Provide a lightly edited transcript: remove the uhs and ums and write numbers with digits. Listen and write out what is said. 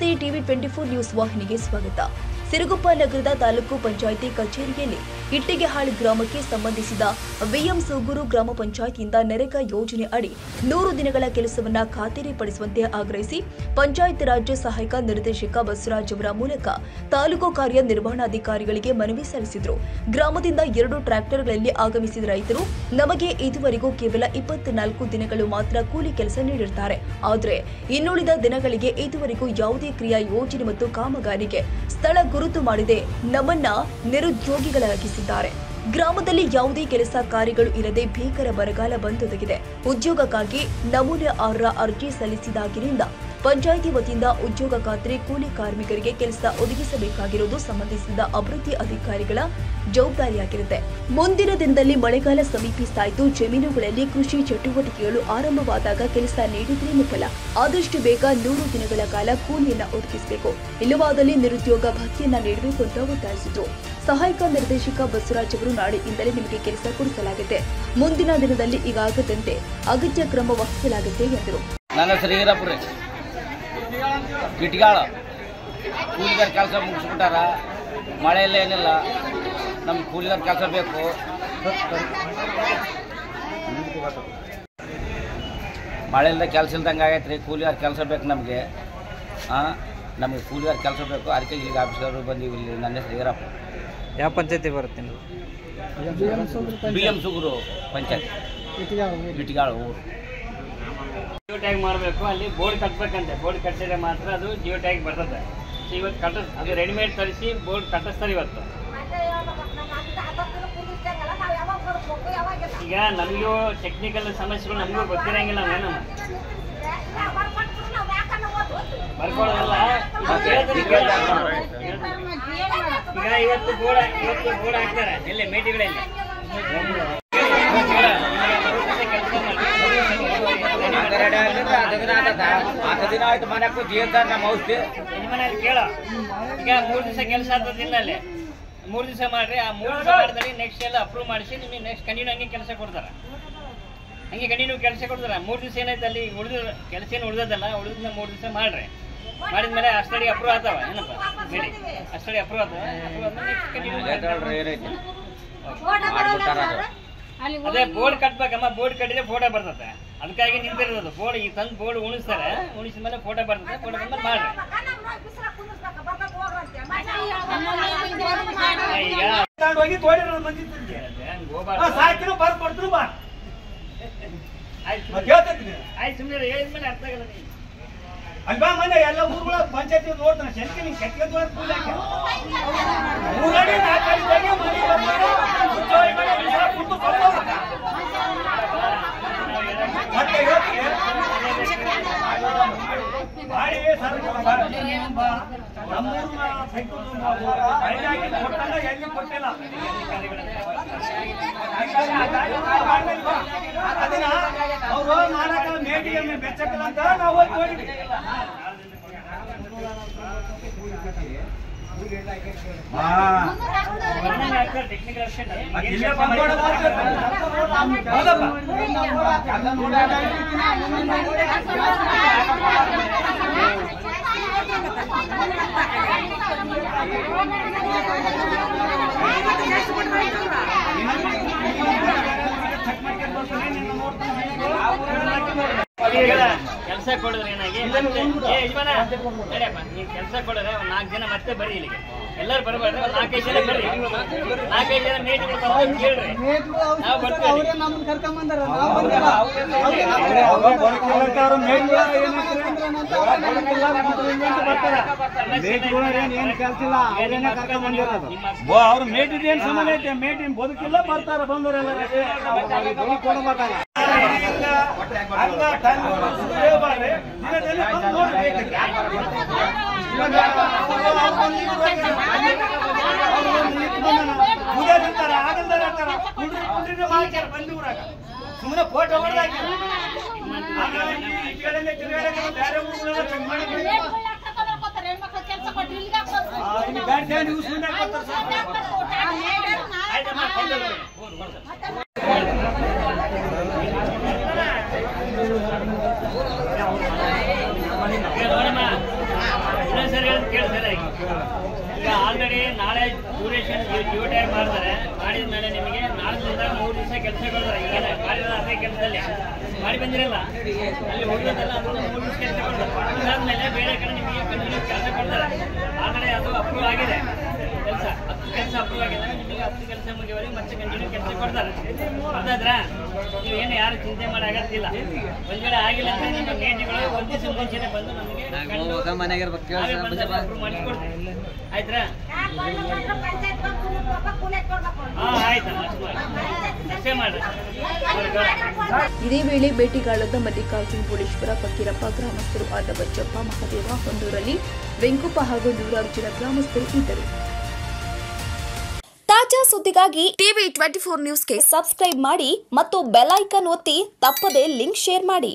ನಮಸ್ತೆ TV 24 news ವಾಹಿನಿಗೆ ಸ್ವಾಗತ. ಸಿರುಗುಪ್ಪ ನಗರದ ತಾಲೂಕು ಪಂಚಾಯಿತಿ ಕಚೇರಿಯಲ್ಲಿ ಇಟ್ಟಿಗೆಹಾಳ್ ಗ್ರಾಮಕ್ಕೆ ಸಂಬಂಧಿಸಿದ ವಿಎಂ ಸೂಗೂರು ಗ್ರಾಮ ಪಂಚಾಯಿತಿಯಿಂದ ನರೇಗಾ ಯೋಜನೆ ಅಡಿ 100 ದಿನಗಳ ಕೆಲಸವನ್ನ ಖಾತರಿಪಡಿಸುವಂತೆ ಆಗ್ರಹಿಸಿ ಪಂಚಾಯತ್ ರಾಜ್ಯ ಸಹಾಯಕ ನಿರ್ದೇಶಕ ಬಸವರಾಜ್ ಅವರ ಮೂಲಕ ತಾಲೂಕು ಕಾರ್ಯನಿರ್ವಹಣಾಧಿಕಾರಿಗಳಿಗೆ ಮನವಿ ಸಲ್ಲಿಸಿದರು. ಗ್ರಾಮದಿಂದ 2 ಟ್ರ್ಯಾಕ್ಟರ್ಗಳಲ್ಲಿ ಆಗಮಿಸಿದ ರೈತರು ನಮಗೆ ಇದುವರೆಗೂ ಕೇವಲ 24 ದಿನಗಳು ಮಾತ್ರ ಕೂಲಿ ಕೆಲಸ ನೀಡಿರುತ್ತಾರೆ. ಆದರೆ ಇನ್ನುಳಿದ ದಿನಗಳಿಗೆ ಇದುವರೆಗೂ ಯಾವುದೇ ಕ್ರಿಯಾ ಯೋಜನೆ ಮತ್ತು ಕಾಮಗಾರಿಗೆ ಸ್ಥಳ ಗುರುತು ಮಾಡದೆ ನಮ್ಮನ್ನ ನಿರುದ್ಯೋಗಿಗಳಾಗಿಸಿದ್ದಾರೆ. ಗ್ರಾಮದಲ್ಲಿ ಯಾವುದೇ ಕೆಲಸ ಕಾರ್ಯಗಳು ಇಲ್ಲದೆ ಭೀಕರ ಬರಗಾಲ ಬಂದೊದಗಿದೆ. ಉದ್ಯೋಗಕ್ಕಾಗಿ ನಮೂನೆ 6 ಅರ್ಜಿ ಸಲ್ಲಿಸಿದಾಗಿನಿಂದ ಪಂಚಾಯಿತಿ ವತಿಯಿಂದ ಉದ್ಯೋಗ ಖಾತ್ರಿ ಕೂಲಿ ಕಾರ್ಮಿಕರಿಗೆ ಕೆಲಸ ಒದಗಿಸಬೇಕಾಗಿರುವುದು ಸಂಬಂಧಿಸಿದ ಅಭಿವೃದ್ಧಿ ಅಧಿಕಾರಿಗಳ ಜವಾಬ್ದಾರಿಯಾಗಿರುತ್ತೆ. ಮುಂದಿನ ದಿನದಲ್ಲಿ ಮಳೆಗಾಲ ಸಮೀಪಿಸ್ತಾಯಿತು. ಜಮೀನುಗಳಲ್ಲಿ ಕೃಷಿ ಚಟುವಟಿಕೆಗಳು ಆರಂಭವಾದಾಗ ಕೆಲಸ ನೀಡಿದ್ರೇನು ಫಲ. ಆದಷ್ಟು ಬೇಗ 100 ದಿನಗಳ ಕಾಲ ಕೂಲಿಯನ್ನ ಒದಗಿಸಬೇಕು. ಇಲ್ಲವಾದಲ್ಲಿ ನಿರುದ್ಯೋಗ ಭತ್ಯೆಯನ್ನ ನೀಡಬೇಕು ಅಂತ ಒತ್ತಾಯಿಸಿದ್ರು. ಸಹಾಯಕ ನಿರ್ದೇಶಕ ಬಸವರಾಜ್ ಅವರು ನಾಳೆಯಿಂದಲೇ ನಿಮಗೆ ಕೆಲಸ ಕೊಡಿಸಲಾಗುತ್ತೆ. ಮುಂದಿನ ದಿನದಲ್ಲಿ ಈಗಾಗದಂತೆ ಅಗತ್ಯ ಕ್ರಮ ವಹಿಸಲಾಗುತ್ತೆ ಎಂದರು. ಇಟ್ಗಾಳ ಕೂಲಿಗಾರ ಕೆಲಸ ಮುಗಿಸ್ಬಿಟ್ಟಾರ. ಮಳೆಯಲ್ಲ ಏನಿಲ್ಲ, ನಮ್ಗೆ ಕೂಲಿಗಾರ ಕೆಲಸ ಬೇಕು. ಮಳೆಯಿಂದ ಕೆಲಸ ಇಲ್ದಂಗೆ ಆಗೈತೆ ರೀ. ಕೂಲಿಗಾರ ಕೆಲಸ ಬೇಕು ನಮಗೆ. ನಮಗೆ ಕೂಲಿಗಾರ ಕೆಲಸ ಬೇಕು. ಅದಕ್ಕೆ ಇಲ್ಲಿಗೆ ಆಫೀಸರು ಬಂದೀವಿ. ಇಲ್ಲಿ ನನ್ನ ಹೆಸರು ಈರಪ್ಪ. ಯಾವ ಪಂಚಾಯತಿ ಬರುತ್ತೆ ನೀವು? BM ಸೂಗೂರು ಪಂಚಾಯತ್, ಇಟ್ಗಾಳ ಊರು. ಜಿಯೋ ಟ್ಯಾಗ್ ಮಾಡಬೇಕು. ಅಲ್ಲಿ ಬೋರ್ಡ್ ಕಟ್ಟಬೇಕಂತೆ. ಬೋರ್ಡ್ ಕಟ್ಟಿದ್ರೆ ಮಾತ್ರ ಅದು ಜಿಯೋ ಟ್ಯಾಗ್ ಬರ್ತದೆ. ಇವತ್ತು ಅದು ರೆಡಿಮೇಡ್ ತರಿಸಿ ಬೋರ್ಡ್ ಕಟ್ಟಿಸ್ತಾರೆ ಇವತ್ತು. ಈಗ ನಮಗೂ ಟೆಕ್ನಿಕಲ್ ಸಮಸ್ಯೆಗಳು ನಮಗೂ ಗೊತ್ತಿರಂಗಿಲ್ಲ. ನಾವೇನು ಬರ್ಕೊಳ್ಳೋದಲ್ಲ. ಈಗ ಇವತ್ತು ಬೋರ್ಡ್ ಹಾಕ್ತಾರೆ ಎಲ್ಲಿ ಮೇಟಿಗಳಲ್ಲಿ. ದಿನ ಆಯ್ತು ಮನೆಗೂ ಜೀವನ ನಮ್ಮ ಔಷಧಿ ಯಜಮಾನಲ್ಲಿ ಕೇಳೋ. ಈಗ 3 ದಿವಸ ಕೆಲಸ ಆಗ್ತದಿಲ್ಲ. ಅಲ್ಲಿ 3 ದಿವಸ ಮಾಡ್ರಿ. ಆ 3 ದಿವಸ ಮಾಡಿದ್ರೆ ನೆಕ್ಸ್ಟ್ ಎಲ್ಲ ಅಪ್ರೂವ್ ಮಾಡಿಸಿ ನಿಮಗೆ ನೆಕ್ಸ್ಟ್ ಕಂಟಿನ್ಯೂ ಹಂಗೆ ಕೆಲಸ ಕೊಡ್ತಾರೆ. ಹಂಗೆ ಕಂಟಿನ್ಯೂ ಕೆಲಸ ಕೊಡ್ತಾರೆ. 3 ದಿವಸ ಏನಾಯ್ತು ಅಲ್ಲಿ ಉಳಿದ ಕೆಲಸ ಏನು ಉಳಿದಲ್ಲ. ಉಳಿದ 3 ದಿವಸ ಮಾಡ್ರಿ. ಮಾಡಿದ್ಮೇಲೆ ಅಷ್ಟಡಿ ಅಪ್ರೂವ್ ಆಗ್ತಾವ. ಏನಪ್ಪ ಹೇಳಿ, ಅಷ್ಟಡಿ ಅಪ್ರೂವ್ ಆಗ್ತವೆ. ಅಪ್ರೂವ್ ಆದ್ಮೇಲೆ ನೆಕ್ಸ್ಟ್ ಕಂಟಿನ್ಯೂ ಏನೈತಿ ಅದೇ ಬೋರ್ಡ್ ಕಟ್ಬೇಕಮ್ಮ. ಬೋರ್ಡ್ ಕಟ್ಟಿದ್ರೆ ಫೋಟೋ ಬರ್ತದೆ. ಅದಕ್ಕಾಗಿ ನಿಂತಿರೋದು ಬೋರ್ಡ್. ಈ ತಂದು ಬೋರ್ಡ್ ಉಣಿಸ್ತಾರೆ. ಉಣಿಸಿದ ಮೇಲೆ ಫೋಟೋ ಬರ್ತದೆ. ಫೋಟೋ ಬಂದ್ಮೇಲೆ ಮಾಡ್ರಿ. ಆಯ್ತು ಸುಮ್ಮನೆ ಹೇಳಿದ್ಮೇಲೆ ಅರ್ಥ ಆಗಲ್ಲ. ಅಲ್ವಾ ಮನೆ ಎಲ್ಲ ಊರುಗಳ ಪಂಚಾಯತಿ ನೋಡ್ತಾನೆ. ಶಂಕೆ ನಿಂಗೆ ಕೆಟ್ಟದ್ದು ಕೂಲಿ ಹಾಕಿ ಮತ್ತೆ ಮಾಡಿ ಎಲ್ಲಿ ಕೊಟ್ಟಿಲ್ಲ. ಅದನ್ನ ಅವ್ರು ಮಾಡಕ ಮೇಟಿಗೆ ಬೆಚ್ಚಕ್ಕಲ್ಲ ಅಂತ ನಾವು ನೋಡಿದ್ವಿ. ಕೆಲಸ ಕೊಡಿದ್ರೆ ಏನಾಗಿ ಯಜಮಾನ ನಡಿಯಪ್ಪ, ನೀವು ಕೆಲಸ ಕೊಡಿದ್ರೆ ಒಂದು 4 ಜನ ಮತ್ತೆ ಬರ್ರಿ ಇಲ್ಲಿಗೆ. ಎಲ್ಲರೂ ಬರಬಾರ್ದು. 4-5 ಜನ ಬರ್ರಿ. 4-5 ಜನ ಮೇಟ್ಗಳು ಕೇಳ್ರಿ. ನಾವು ಬರ್ತೀವಿ. ಅವ್ರ ಮೇಟಿದ ಏನ್ ಸಂಬಂಧ ಐತೆ? ಮೇಟಿನ ಬದುಕಿಲ್ಲ, ಬರ್ತಾರ ಬಂದವರೆಲ್ಲ ಸುಮ್ಮನೆ ಫೋಟೋ ಹೊಡೆದಾಕ ಕೇಳಿಸಿಲ್ಲ. ಈಗ ಆಲ್ರೆಡಿ ನಾಳೆ ಡ್ಯೂರೇಷನ್ ಡ್ಯೂಟೈಮ್ ಮಾಡ್ತಾರೆ. ಮಾಡಿದ ಮೇಲೆ ನಿಮಗೆ ನಾಳೆದಿಂದ 3 ದಿವಸ ಕೆಲಸ ಕೊಡ್ತಾರೆ. ಈಗ ಮಾಡಿದ ಅದೇ ಕೆಲಸದಲ್ಲಿ ಮಾಡಿ ಬಂದಿರಲ್ಲ, ಅಲ್ಲಿ ಹೋಗೋದೆಲ್ಲ ಅದನ್ನು 3 ದಿವಸ ಕೆಲಸ ಕೊಡ್ತಾರೆ. ಅದಾದ್ಮೇಲೆ ಬೇರೆ ಕಡೆ ನಿಮಗೆ ಕಂಟಿನ್ಯೂ ಕೆಲಸ ಕೊಡ್ತಾರೆ. ಆಲ್ರೆಡಿ ಅದು ಅಪ್ರೂವ್ ಆಗಿದೆ ಕೆಲಸ, 10 ಕೆಲಸ ಅಪ್ರೂವ್ ಆಗಿದೆ. ನಿಮಗೆ 10 ಕೆಲಸ ಮುಗಿಯವರೆಗೆ ಮತ್ತೆ ಕಂಟಿನ್ಯೂ ಕೆಲಸ ಕೊಡ್ತಾರೆ. ಅದಾದ್ರ ನೀವೇನು ಯಾರು ಚಿಂತೆ ಮಾಡೋ ಅಗತ್ಯ. ಒಂದ್ ವೇಳೆ ಆಗಿಲ್ಲ ಅಂದ್ರೆ ನಿಮ್ಮ ನೇಟಿಗಳು 1 ದಿವಸ ಮುಂಚೆನೆ ಬಂದು ನಮಗೆ ಅಪ್ರೂವ್ ಮಾಡಿ ಕೊಡ್ತೀವಿ. ಆಯ್ತಾ? ಆಯ್ತಮ್ಮ, ಅಷ್ಟೇ ಮಾಡ್ರಿ. ಇದೇ ವೇಳೆ ಬೇಟೆಗಾಳದ ಮಲ್ಲಿಕಾರ್ಜುನ್ ಪುಳೇಶ್ವರ, ಫಕೀರಪ್ಪ, ಗ್ರಾಮಸ್ಥರು ಆದ ಬಚ್ಚಪ್ಪ, ಮಹದೇವ, ಹೊಂದೂರಲ್ಲಿ ವೆಂಕಪ್ಪ ಹಾಗೂ ನೂರಾರು ಜನ ಗ್ರಾಮಸ್ಥರು ಇದ್ದರು. ತಾಜಾ ಸುದ್ದಿಗಾಗಿ ಟಿವಿ 24 ನ್ಯೂಸ್ಗೆ ಸಬ್ಸ್ಕ್ರೈಬ್ ಮಾಡಿ ಮತ್ತು ಬೆಲ್ ಐಕಾನ್ ಒತ್ತಿ ತಪ್ಪದೇ ಲಿಂಕ್ ಶೇರ್ ಮಾಡಿ.